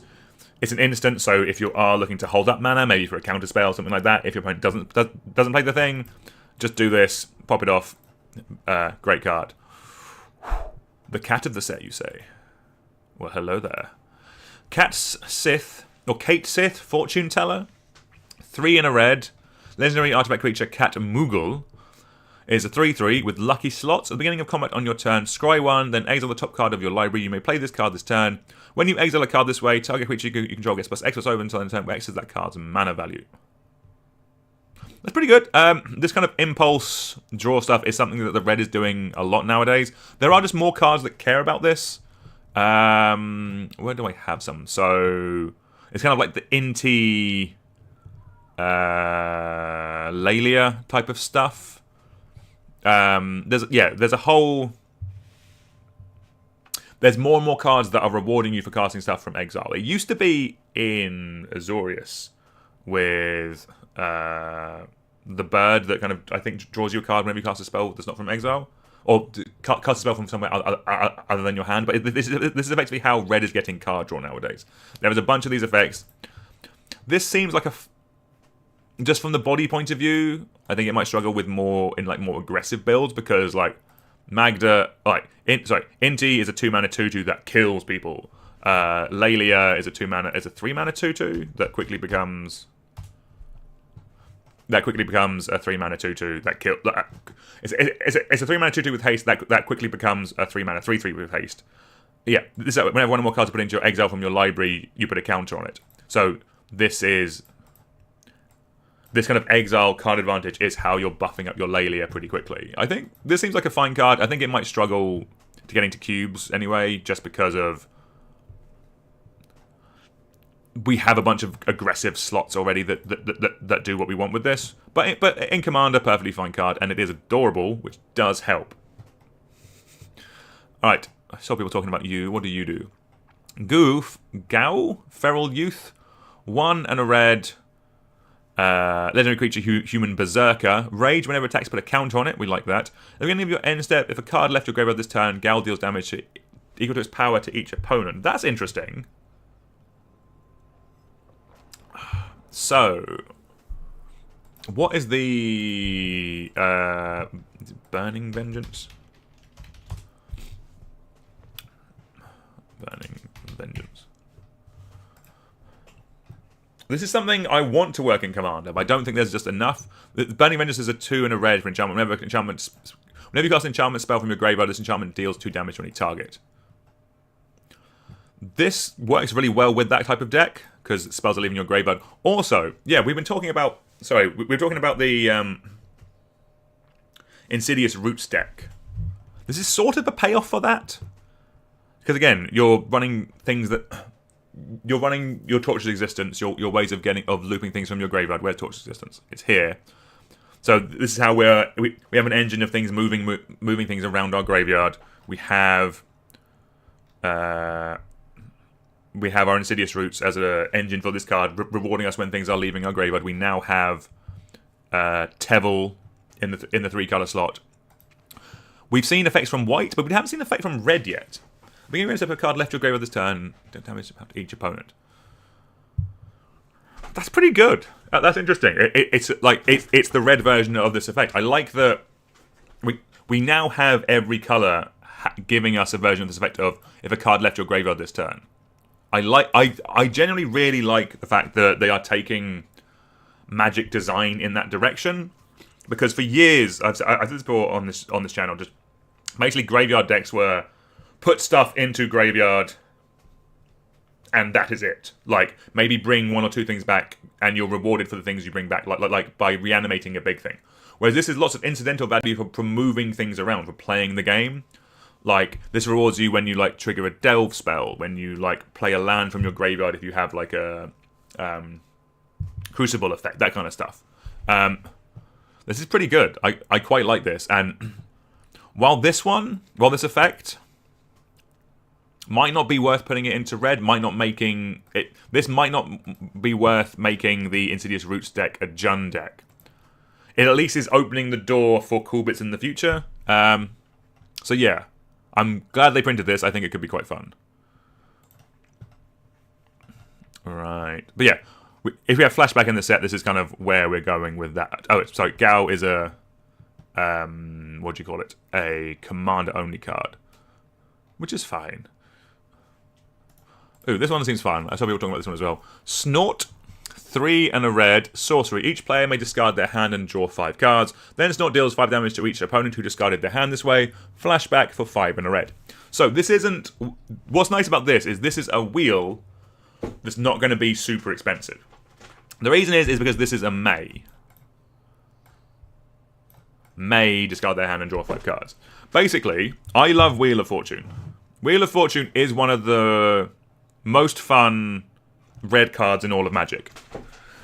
It's an instant, so if you are looking to hold up mana, maybe for a counter spell or something like that, if your opponent doesn't play the thing, just do this, pop it off. Great card. The cat of the set, you say? Well, hello there. Kate Sith, Fortune Teller. 3 and a red. Legendary artifact creature Cat Moogle. Is a 3/3 with lucky slots. At the beginning of combat on your turn, scry 1, then exile the top card of your library. You may play this card this turn. When you exile a card this way, target creature you control gets plus X+over until the turn where X is that card's mana value. That's pretty good. This kind of impulse draw stuff is something that the red is doing a lot nowadays. There are just more cards that care about this. Where do I have some? So it's kind of like the Inti Lalia type of stuff. There's a whole. There's more and more cards that are rewarding you for casting stuff from exile. It used to be in Azorius with the bird that kind of, I think, draws you a card whenever you cast a spell that's not from exile, or cast a spell from somewhere other than your hand. But this is effectively how red is getting card draw nowadays. There was a bunch of these effects. This seems like just from the body point of view, I think it might struggle with more aggressive builds, because like Magda, Inti is a 2-mana 2/2 that kills people. Lalia is a 3-mana 2/2 that quickly becomes a 3-mana 2/2 that kills. It's a 3-mana 2/2 with haste that quickly becomes a 3-mana 3/3 with haste. Yeah, whenever one or more cards are put into your exile from your library, you put a counter on it. So this kind of exile card advantage is how you're buffing up your Lalia pretty quickly. I think this seems like a fine card. I think it might struggle to get into cubes anyway, just because of we have a bunch of aggressive slots already that do what we want with this. But in Commander, perfectly fine card, and it is adorable, which does help. All right, I saw people talking about you. What do you do? Gao, Feral Youth, 1 and a red. Legendary creature, human berserker. Rage whenever attacks, put a counter on it. We like that. At the beginning of your end step, if a card left your graveyard this turn, Gal deals damage equal to its power to each opponent. That's interesting. So, what is the Burning Vengeance? Burning Vengeance. This is something I want to work in Commander, but I don't think there's just enough. The Burning Vengeance is a 2 and a red for enchantment. Whenever you cast an enchantment spell from your graveyard, this enchantment deals 2 damage to any target. This works really well with that type of deck, because spells are leaving your graveyard. Also, yeah, we've been talking about... Sorry, we're talking about the Insidious Roots deck. This is sort of a payoff for that. Because again, you're running things that... You're running your Tortured Existence, your ways of looping things from your graveyard. Where's Tortured Existence? It's here. So this is how we have an engine of things moving things around our graveyard. We have our Insidious Roots as an engine for this card, rewarding us when things are leaving our graveyard. We now have Tevel in the 3-color slot. we've seen effects from white, but we haven't seen an effect from red yet. Beginning of a card left your graveyard this turn, don't damage each opponent. That's pretty good. That's interesting. It's the red version of this effect. I like that we now have every color giving us a version of this effect of if a card left your graveyard this turn. I genuinely really like the fact that they are taking Magic design in that direction, because for years I've said this before on this channel, just basically graveyard decks were put stuff into graveyard and that is it. Like, maybe bring one or two things back and you're rewarded for the things you bring back, like by reanimating a big thing. Whereas this is lots of incidental value for moving things around, for playing the game. Like, this rewards you when you, like, trigger a delve spell, when you, like, play a land from your graveyard if you have, like, a crucible effect, that kind of stuff. This is pretty good. I quite like this. And while this effect might not be worth putting it into red, this might not be worth making the Insidious Roots deck a Jund deck. It at least is opening the door for cool bits in the future. So yeah, I'm glad they printed this. I think it could be quite fun. Right. But yeah, if we have Flashback in the set, this is kind of where we're going with that. Oh, sorry, Gao is a... what do you call it? A commander-only card. Which is fine. Ooh, this one seems fun. I saw people talking about this one as well. Snort, 3 and a red, sorcery. Each player may discard their hand and draw 5 cards. Then Snort deals 5 damage to each opponent who discarded their hand this way. Flashback for 5 and a red. So this isn't... What's nice about this is a wheel that's not going to be super expensive. The reason is because this is a May. May discard their hand and draw 5 cards. Basically, I love Wheel of Fortune. Wheel of Fortune is one of the most fun red cards in all of Magic.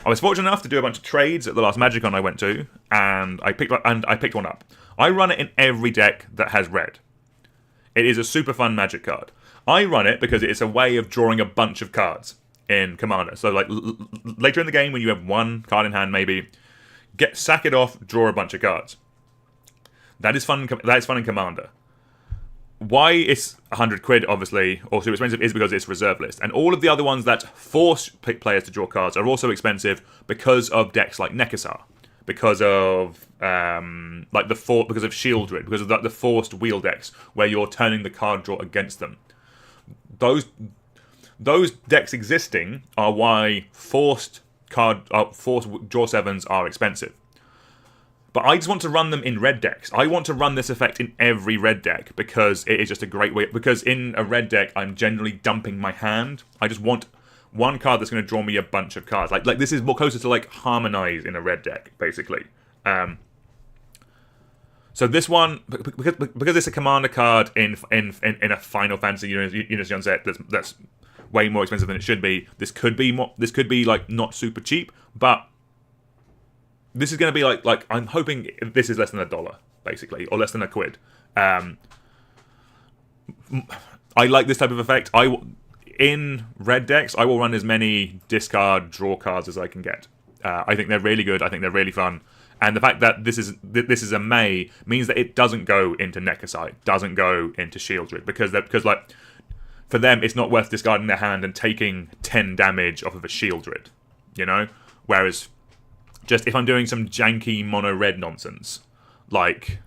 I was fortunate enough to do a bunch of trades at the last MagicCon I went to, and I picked one up. I run it in every deck that has red. It is a super fun Magic card. I run it because it's a way of drawing a bunch of cards in Commander. So like later in the game when you have one card in hand, maybe sack it off, draw a bunch of cards. That is fun. That is fun in Commander. Why it's 100 quid, obviously, or too expensive, is because it's reserve list. And all of the other ones that force players to draw cards are also expensive because of decks like Nekasar, because of because of Shieldred, because of the forced wheel decks where you're turning the card draw against them. Those decks existing are why forced draw 7s are expensive. But I just want to run them in red decks. I want to run this effect in every red deck because it is just a great way. Because in a red deck, I'm generally dumping my hand. I just want one card that's going to draw me a bunch of cards. Like this is more closer to like Harmonize in a red deck, basically. So this one, because it's a commander card in a Final Fantasy Unison set that's way more expensive than it should be. This could be like not super cheap, but this is going to be like I'm hoping this is less than $1, basically, or less than £1. I like this type of effect. In red decks, I will run as many discard draw cards as I can get. I think they're really good. I think they're really fun. And the fact that this is a May means that it doesn't go into Nekasar, it doesn't go into Shieldred, because like for them it's not worth discarding their hand and taking 10 damage off of a Shieldred, you know. Whereas just if I'm doing some janky mono red nonsense, like,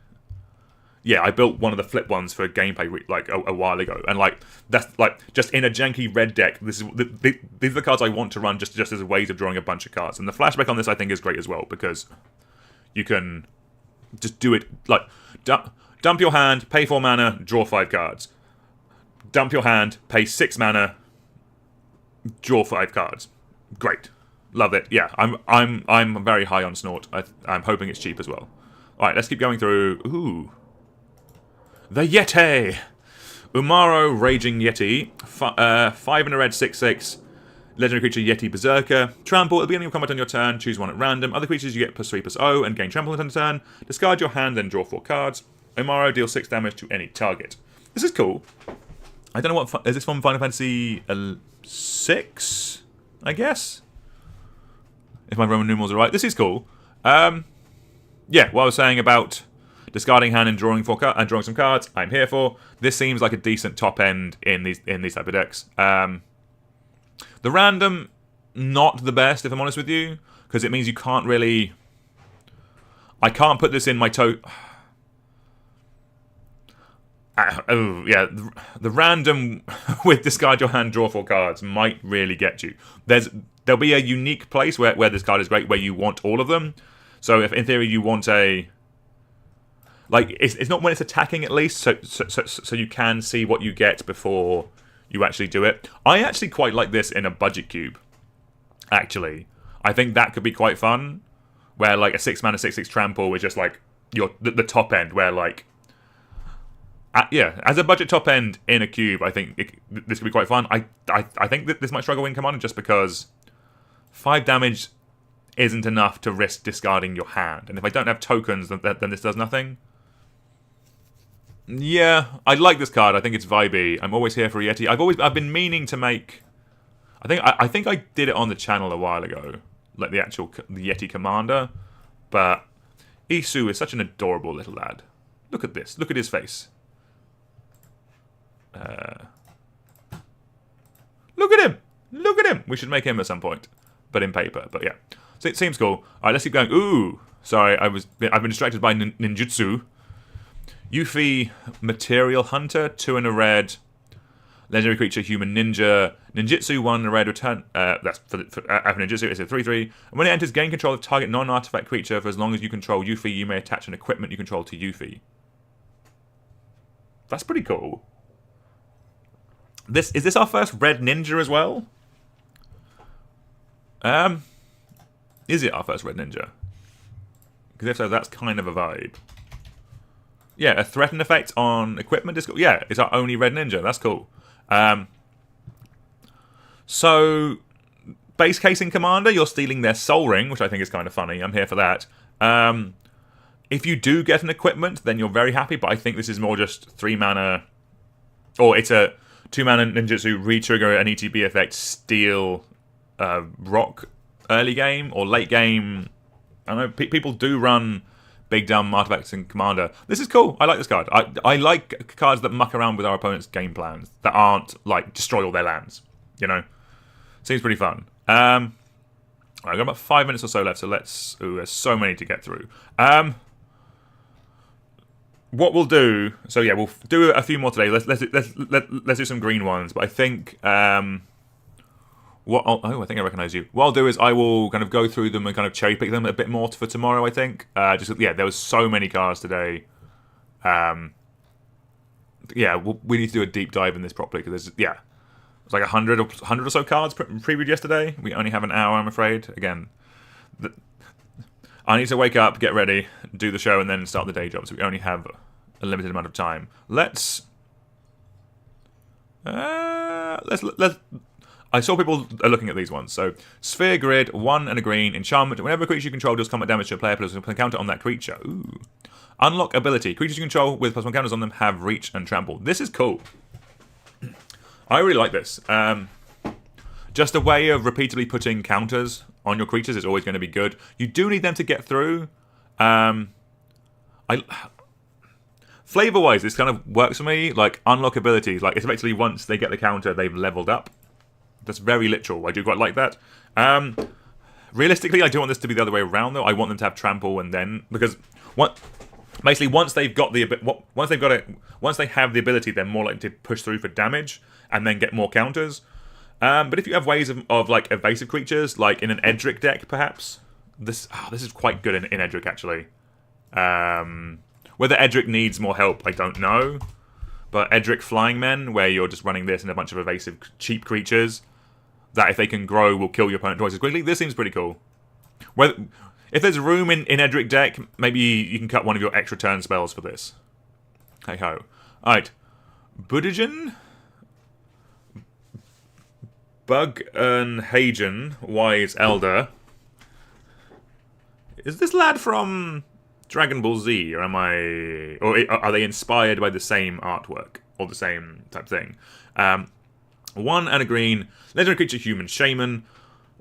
yeah, I built one of the flip ones for gameplay like a while ago, and like that's like just in a janky red deck. These are the cards I want to run just as ways of drawing a bunch of cards. And the flashback on this I think is great as well, because you can just do it like dump your hand, pay 4 mana, draw 5 cards. Dump your hand, pay 6 mana, draw 5 cards. Great. Love it. Yeah, I'm very high on Snort. I'm hoping it's cheap as well. Alright, let's keep going through. Ooh. The Yeti! Umaro Raging Yeti. 5 and a red, 6/6. Legendary creature Yeti Berserker. Trample. At the beginning of combat on your turn, choose one at random. Other creatures you get +3/+0 and gain trample on turn. Discard your hand, then draw 4 cards. Umaro deals 6 damage to any target. This is cool. I don't know what... Is this from Final Fantasy 6? I guess? If my Roman numerals are right. This is cool. Yeah, what I was saying about discarding hand and drawing drawing some cards, I'm here for. This seems like a decent top end in these type of decks. The random, not the best, if I'm honest with you, because it means you can't really... I can't put this in my the random with discard your hand, draw 4 cards might really get you. There'll be a unique place where this card is great, where you want all of them. So if in theory you want a... Like, it's not when it's attacking at least, so you can see what you get before you actually do it. I actually quite like this in a budget cube, actually. I think that could be quite fun, where like a 6-mana 6/6 trample is just like the top end, where like... as a budget top end in a cube, I think this could be quite fun. I think that this might struggle in Commander just because 5 damage isn't enough to risk discarding your hand. And if I don't have tokens, then this does nothing. Yeah, I like this card. I think it's vibey. I'm always here for a Yeti. I've been meaning to make... I think I did it on the channel a while ago, like the Yeti Commander. But Isu is such an adorable little lad. Look at this. Look at his face. Look at him! Look at him! We should make him at some point, but in paper. But yeah, so it seems cool. All right, let's keep going. Ooh, sorry, I've been distracted by ninjutsu. Yuffie, Material Hunter, 2 and a red. Legendary creature, Human Ninja. Ninjutsu, 1 and a red. Return. That's for ninjutsu. It's a 3/3. And when it enters, gain control of target non-artifact creature for as long as you control Yuffie. You may attach an equipment you control to Yuffie. That's pretty cool. Is this our first red ninja as well? Is it our first red ninja? Because if so, that's kind of a vibe. Yeah, a threaten effect on equipment is cool. Yeah, it's our only red ninja. That's cool. So, base case in Commander, you're stealing their Soul Ring, which I think is kind of funny. I'm here for that. If you do get an equipment, then you're very happy, but I think this is more just 3 mana... Or it's a 2-mana ninjutsu, re-trigger an ETB effect, steal rock early game or late game. I know people do run big dumb artifacts in Commander. This is cool. I like this card. I like cards that muck around with our opponent's game plans, that aren't like destroy all their lands. You know? Seems pretty fun. I've got about 5 minutes or so left, so let's... Ooh, there's so many to get through. What we'll do... So yeah, we'll do a few more today. Let's do some green ones. But I think... I think I recognise you. What I'll do is I will kind of go through them and kind of cherry pick them a bit more for tomorrow, I think. There was so many cards today. We need to do a deep dive in this properly, because it's like 100 or so cards previewed yesterday. We only have an hour, I'm afraid. Again, I need to wake up, get ready, do the show, and then start the day job. So we only have a limited amount of time. Let's. I saw people are looking at these ones. So, Sphere Grid, 1 and a green, enchantment. Whenever a creature you control does combat damage to a player, plus a counter on that creature. Ooh. Unlock ability. Creatures you control with +1 counters on them have reach and trample. This is cool. I really like this. Just a way of repeatedly putting counters on your creatures is always going to be good. You do need them to get through. Flavor-wise, this kind of works for me. Like, unlock abilities. Like, it's effectively once they get the counter, they've leveled up. That's very literal. I do quite like that. Realistically, I do want this to be the other way around, though. I want them to have trample and then... Because basically, once they have the ability, they're more likely to push through for damage and then get more counters. But if you have ways of like evasive creatures, like in an Edric deck, perhaps this is quite good in Edric actually. Whether Edric needs more help, I don't know. But Edric Flying Men, where you're just running this and a bunch of evasive cheap creatures that, if they can grow, will kill your opponent twice as quickly. This seems pretty cool. If there's room in Edric deck, maybe you can cut one of your extra turn spells for this. Hey ho. Alright. Budigen? Bug-Hagen, Wise Elder. Is this lad from Dragon Ball Z, or are they inspired by the same artwork or the same type thing? 1 and a green, legendary creature, human shaman.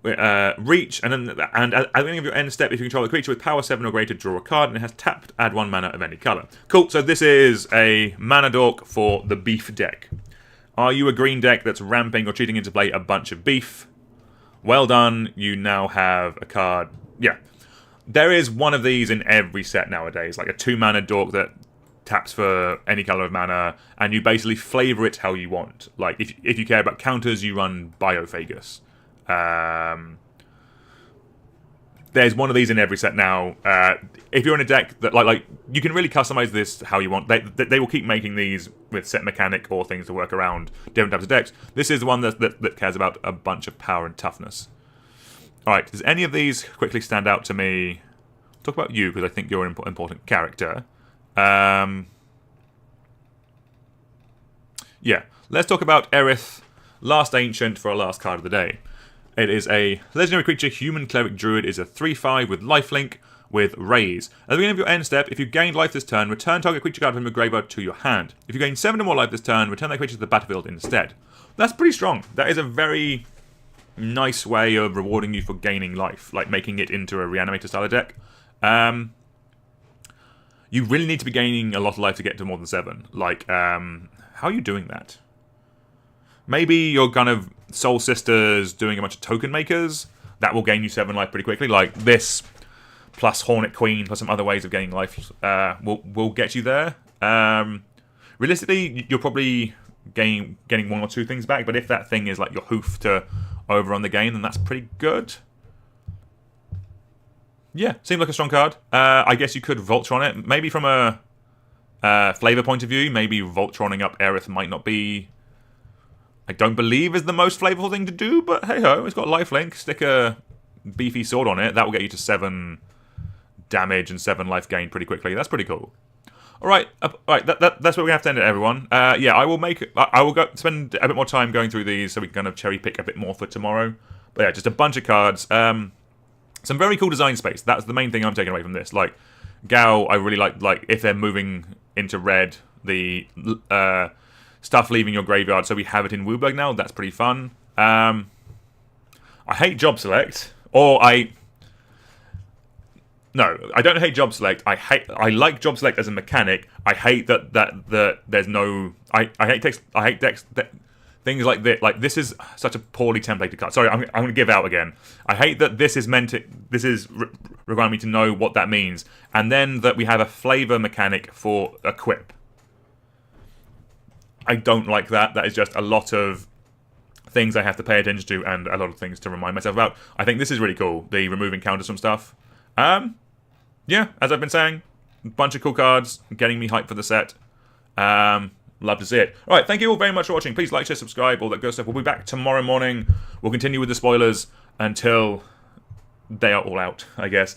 Reach, and at the beginning of your end step, if you control a creature with power 7 or greater, draw a card, and it has tapped, add 1 mana of any colour. Cool, so this is a mana dork for the beef deck. Are you a green deck that's ramping or cheating into play a bunch of beef? Well done, you now have a card. Yeah, there is one of these in every set nowadays, like a 2 mana dork that taps for any colour of mana, and you basically flavour it how you want. Like, if you care about counters, you run Biophagus. There's one of these in every set now. If you're in a deck that like you can really customize this how you want. They will keep making these with set mechanic or things to work around different types of decks. This is the one that cares about a bunch of power and toughness. All right, does any of these quickly stand out to me? I'll talk about you because I think you're an important character. Yeah, let's talk talk Aerith, Last Ancient, for our last card of the day. It is a legendary creature, Human Cleric Druid, is a 3/5 with lifelink with Raise. At the beginning of your end step, if you gained life this turn, return target creature card from your graveyard to your hand. If you gain 7 or more life this turn, return that creature to the battlefield instead. That's pretty strong. That is a very nice way of rewarding you for gaining life, like making it into a Reanimator style of deck. You really need to be gaining a lot of life to get to more than 7. Like, how are you doing that? Maybe you're kind of Soul Sisters doing a bunch of token makers. That will gain you 7 life pretty quickly. Like this, plus Hornet Queen, plus some other ways of gaining life will get you there. Realistically, you're probably getting 1 or 2 things back. But if that thing is like your hoof to overrun the game, then that's pretty good. Yeah, seems like a strong card. I guess you could Voltron it. Maybe from a flavor point of view, maybe Voltroning up Aerith might not be... I don't believe is the most flavorful thing to do, but hey-ho, it's got lifelink. Stick a beefy sword on it. That will get you to 7 damage and 7 life gain pretty quickly. That's pretty cool. Alright, that's where we have to end it, everyone. Yeah, I will go spend a bit more time going through these so we can kind of cherry pick a bit more for tomorrow. But yeah, just a bunch of cards. Some very cool design space. That's the main thing I'm taking away from this. Like, Gao, I really like if they're moving into red, the stuff leaving your graveyard, so we have it in WUBRG now. That's pretty fun. I hate Job Select, No, I don't hate Job Select. I like Job Select as a mechanic. I hate that there's no... I hate decks things like this. Like, this is such a poorly templated card. Sorry, I'm going to give out again. I hate that this is requiring me to know what that means, and then that we have a flavor mechanic for equip. I don't like that. That is just a lot of things I have to pay attention to and a lot of things to remind myself about. I think this is really cool, the removing counters from stuff. Yeah, as I've been saying, a bunch of cool cards, getting me hyped for the set. Love to see it. Alright, thank you all very much for watching. Please like, share, subscribe, all that good stuff. We'll be back tomorrow morning. We'll continue with the spoilers until they are all out, I guess.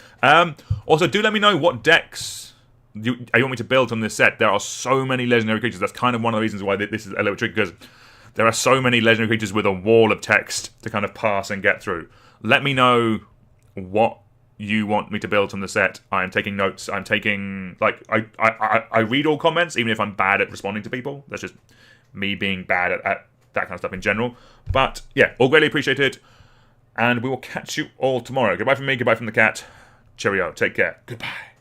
Also, do let me know what decks you want me to build on this set. There are so many legendary creatures. That's kind of one of the reasons why this is a little tricky, because there are so many legendary creatures with a wall of text to kind of pass and get through. Let me know what you want me to build on the set. I am taking notes. I'm taking, like, I read all comments, even if I'm bad at responding to people. That's just me being bad at that kind of stuff in general. But yeah, all greatly appreciated, and we will catch you all tomorrow. Goodbye from me, goodbye from the cat. Cheerio, take care, goodbye.